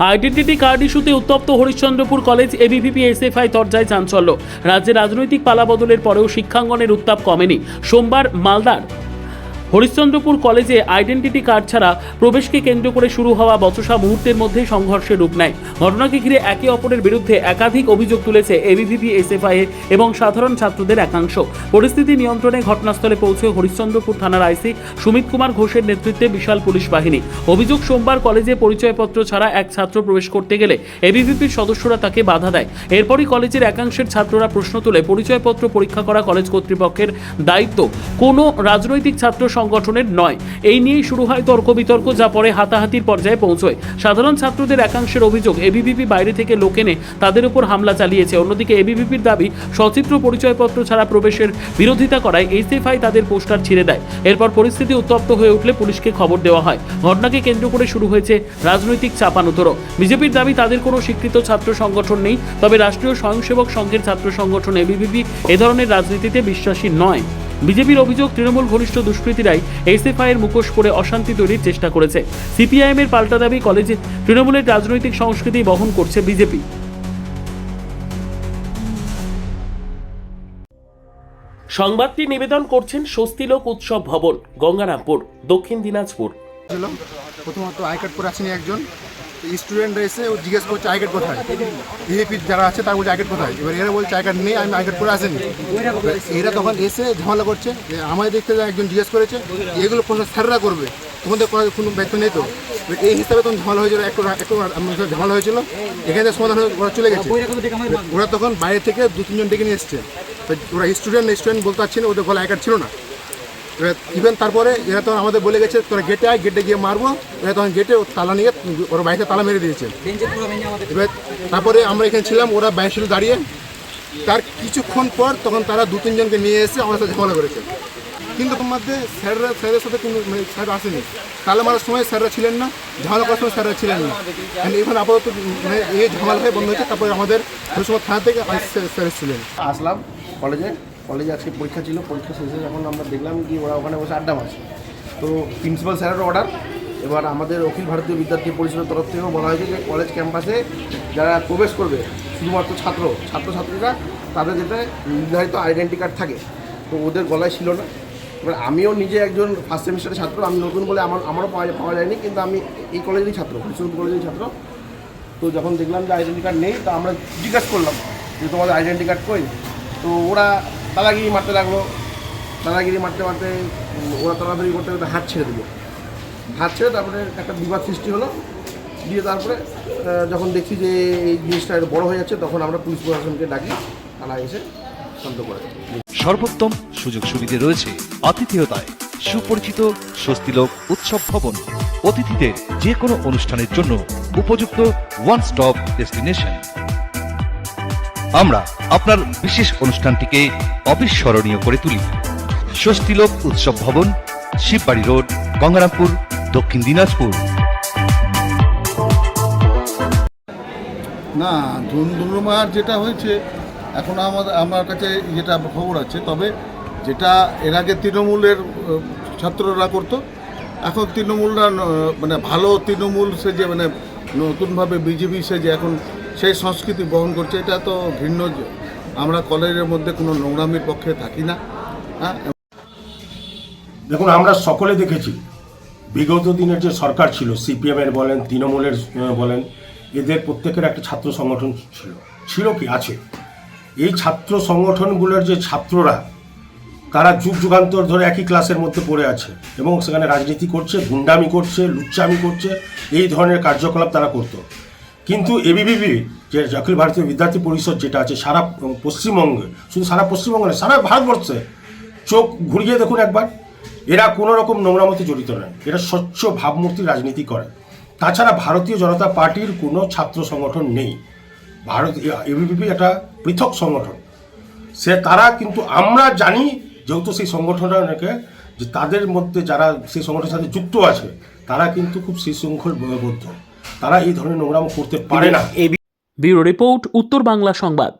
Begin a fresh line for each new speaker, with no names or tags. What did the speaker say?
Identity card ইস্যুতে উত্তপ্ত Harishchandrapur college, ABVP SFI তরজায় চাঞ্চল্য। রাজ্যে রাজনৈতিক পালাবদলের পরেও শিক্ষাঙ্গনের উত্তাপ কমেনি। সোমবার মালদার হরিশ্চন্দ্রপুর কলেজে আইডেন্টিটি কার্ড ছাড়া প্রবেশকে কেন্দ্র করে শুরু হওয়া বচসা মুহূর্তের মধ্যে সংঘর্ষের রূপ নেয়। ঘটনাকে ঘিরে একে অপরের বিরুদ্ধে একাধিক অভিযোগ তুলেছে এবিভিপি এসএফআই এবং সাধারণ ছাত্রদের একাংশ। পরিস্থিতি নিয়ন্ত্রণে ঘটনাস্থলে পৌঁছে হরিশ্চন্দ্রপুর থানার আইসি সুমিত কুমার ঘোষের নেতৃত্বে বিশাল পুলিশ বাহিনী। অভিযোগ, সোমবার কলেজে পরিচয়পত্র ছাড়া এক ছাত্র প্রবেশ করতে গেলে এবিভিপির সদস্যরা তাকে বাধা দেয়। এরপরই কলেজের একাংশের ছাত্ররা প্রশ্ন তুলে পরিচয়পত্র পরীক্ষা করা কলেজ কর্তৃপক্ষের দায়িত্ব, কোনো রাজনৈতিক ছাত্র সংগঠনের নয়। এই নিয়েই শুরু হয় তর্ক বিতর্ক, যা পরে হাতাহাতির পর্যায়ে পৌঁছয়। সাধারণ ছাত্রদের একাংশের অভিযোগ, এবিভিপি বাইরে থেকে লোক এনে তাদের উপর হামলা চালিয়েছে। অন্যদিকে এবিভিপির দাবি, সচিত্র পরিচয়পত্র ছাড়া প্রবেশের বিরোধিতা করায় এসএফআই তাদের পোস্টার ছিঁড়ে দেয়। এরপর পরিস্থিতি উত্তপ্ত হয়ে উঠলে পুলিশকে খবর দেওয়া হয়। ঘটনাকে কেন্দ্র করে শুরু হয়েছে রাজনৈতিক চাপানুতোর। বিজেপির দাবি, তাদের কোনো স্বীকৃত ছাত্র সংগঠন নেই, তবে রাষ্ট্রীয় স্বয়ংসেবক সংঘের ছাত্র সংগঠন এবিভিপি এ ধরনের রাজনীতিতে বিশ্বাসী নয়। বিজেপির অভিযোগ, তৃণমূল ঘনিষ্ঠ দুষ্কৃতীরাই এসএফআই এর মুখোশ পরে অশান্তি তৈরির চেষ্টা করেছে। সিপিআইএম এর পাল্টা দাবি, কলেজে তৃণমূলের রাজনৈতিক সংস্কৃতি বহন করছে বিজেপি। সংবাদটি নিবেদন করছেন স্বস্তিলোক উৎসব ভবন, গঙ্গারামপুর, দক্ষিণ দিনাজপুর।
প্রথমত আই কার্ড করে আসেনি একজন স্টুডেন্টরা এসে ও জিজ্ঞেস করছে আই কার্ড কোথায়, ভিআইপি যারা আছে তারা বলছে আই কার্ড কোথায়। এবার এরা বলছে আই কার্ড নেই, আমি আই কার্ড করে আসেনি। এরা তখন এসে ঝামেলা করছে যে আমাদের দেখতে একজন জিজ্ঞেস করেছে এগুলো কোনো স্যাররা করবে, তোমাদের করার কোনো দায়িত্ব নেই তো। এই হিসাবে তখন ঝামেলা হয়েছিল, একটু ঝামেলা হয়েছিল। এখানে সমাধান ওরা চলে গেছে। ওরা তখন বাইরে থেকে 2-3 জন ডেকে নিয়ে এসছে। ওরা স্টুডেন্ট বলতে পারছি না, ওদের গলায় আই কার্ড ছিল না। ইভেন তারপরে এরা তখন আমাদের বলে গেছে তোরা গেটে আয়, গেটে গিয়ে মারবো। এরা তখন গেটে তালা নিয়ে ওরা বাইরে তালা মেরে দিয়েছে। এবার তারপরে আমরা এখানে ছিলাম, ওরা বাইরে ছিল দাঁড়িয়ে। তার কিছুক্ষণ পর তখন তারা 2-3 জনকে নিয়ে এসে আমাদের সাথে ঝামেলা করেছে। কিন্তু তোমার মধ্যে স্যারের সাথে কোনো স্যার আসেনি। তালা মারার সময় স্যাররা ছিলেন না, ঝামেলা করার সময় স্যাররা ছিলেন না। এখন আপাতত এই ঝামেলা হয়ে বন্ধ হয়েছে। তারপরে আমাদের সময় থানা থেকে স্যার ছিলেন।
আসলাম কলেজে আজকে পরীক্ষা ছিল। পরীক্ষা শেষে যখন আমরা দেখলাম কি ওরা ওখানে বসে আড্ডা মারছে, তো প্রিন্সিপাল স্যারের অর্ডার। এবার আমাদের অখিল ভারতীয় বিদ্যার্থী পরিষদের তরফ থেকেও বলা হয়েছে যে কলেজ ক্যাম্পাসে যারা প্রবেশ করবে শুধুমাত্র ছাত্রছাত্রীরা, তাদের যেটা নির্ধারিত আইডেন্টি কার্ড থাকে, তো ওদের গলায় ছিল না। এবার আমিও নিজে একজন ফার্স্ট সেমিস্টারের ছাত্র, আমি নতুন বলে আমারও পাওয়া যায়নি, কিন্তু আমি এই কলেজেরই ছাত্র, হরিশ্চন্দ্রপুর কলেজেরই ছাত্র। তো যখন দেখলাম যে আইডেন্টি কার্ড নেই, তো আমরা জিজ্ঞাসা করলাম যে তোমাদের আইডেন্টি কার্ড কই। তো ওরা তালাগিরি মারতে লাগলো। তালাগিরি মারতে ওরা তাড়াতাড়ি করতে করতে হাত ছেড়ে দিল। হাত ছেড়ে তারপরে একটা বিবাদ সৃষ্টি হলো। দিয়ে তারপরে যখন দেখছি যে এই জিনিসটা একটু বড় হয়ে যাচ্ছে, তখন আমরা পুলিশ প্রশাসনকে ডাকি, থানা এসে শান্ত করে।
সর্বোত্তম সুযোগ সুবিধে রয়েছে আতিথেয়তায়। সুপরিচিত স্বস্তিলোক উৎসব ভবন, অতিথিদের যে কোনো অনুষ্ঠানের জন্য উপযুক্ত ওয়ান স্টপ ডেস্টিনেশন। আমরা আপনার বিশেষ অনুষ্ঠানটিকে অবিস্মরণীয় করে তুলি। স্বস্তিলোক উৎসব ভবন, শিববাড়ি রোড, গঙ্গারামপুর, দক্ষিণ দিনাজপুর।
না, ধুমধুমার যেটা হয়েছে এখন আমার কাছে যেটা খবর আছে, তবে যেটা এর আগে তৃণমূলের ছাত্ররা করতো, এখন তৃণমূলরা মানে ভালো তৃণমূল সেজে, মানে নতুনভাবে বিজেপি সেজে এখন সেই সংস্কৃতি বহন করছে। এটা তো ভিন্ন। আমরা কলেজের মধ্যে কোনো নোংরামির পক্ষে থাকি না। হ্যাঁ,
দেখুন, আমরা সকলে দেখেছি বিগত দিনের যে সরকার ছিল, সিপিএমের বলেন, তৃণমূলের বলেন, এদের প্রত্যেকের একটা ছাত্র সংগঠন ছিল কি আছে। এই ছাত্র সংগঠনগুলোর যে ছাত্ররা, তারা যুগ যুগান্তর ধরে একই ক্লাসের মধ্যে পড়ে আছে এবং সেখানে রাজনীতি করছে, গুন্ডামি করছে, লুচ্চামি করছে, এই ধরনের কার্যকলাপ তারা করতো। কিন্তু এবিভিপি, যে অখিল ভারতীয় বিদ্যার্থী পরিষদ যেটা আছে সারা পশ্চিমবঙ্গে, শুধু সারা পশ্চিমবঙ্গে নয়, সারা ভারতবর্ষে চোখ ঘুরিয়ে দেখুন একবার, এরা কোনো রকম নোংরামতে জড়িত নয়। এরা স্বচ্ছ ভাবমূর্তির রাজনীতি করে। তাছাড়া ভারতীয় জনতা পার্টির কোনো ছাত্র সংগঠন নেই। এবিভিপি একটা পৃথক সংগঠন। তারা কিন্তু আমরা জানি, যেহেতু সেই সংগঠনটাকে, যে তাদের মধ্যে যারা সেই সংগঠনের সাথে যুক্ত আছে, তারা কিন্তু খুব শৃঙ্খলবদ্ধ। তারা এই ধরনের নোংরাম করতে পারে না।
ব্যুরো রিপোর্ট, উত্তর বাংলা সংবাদ।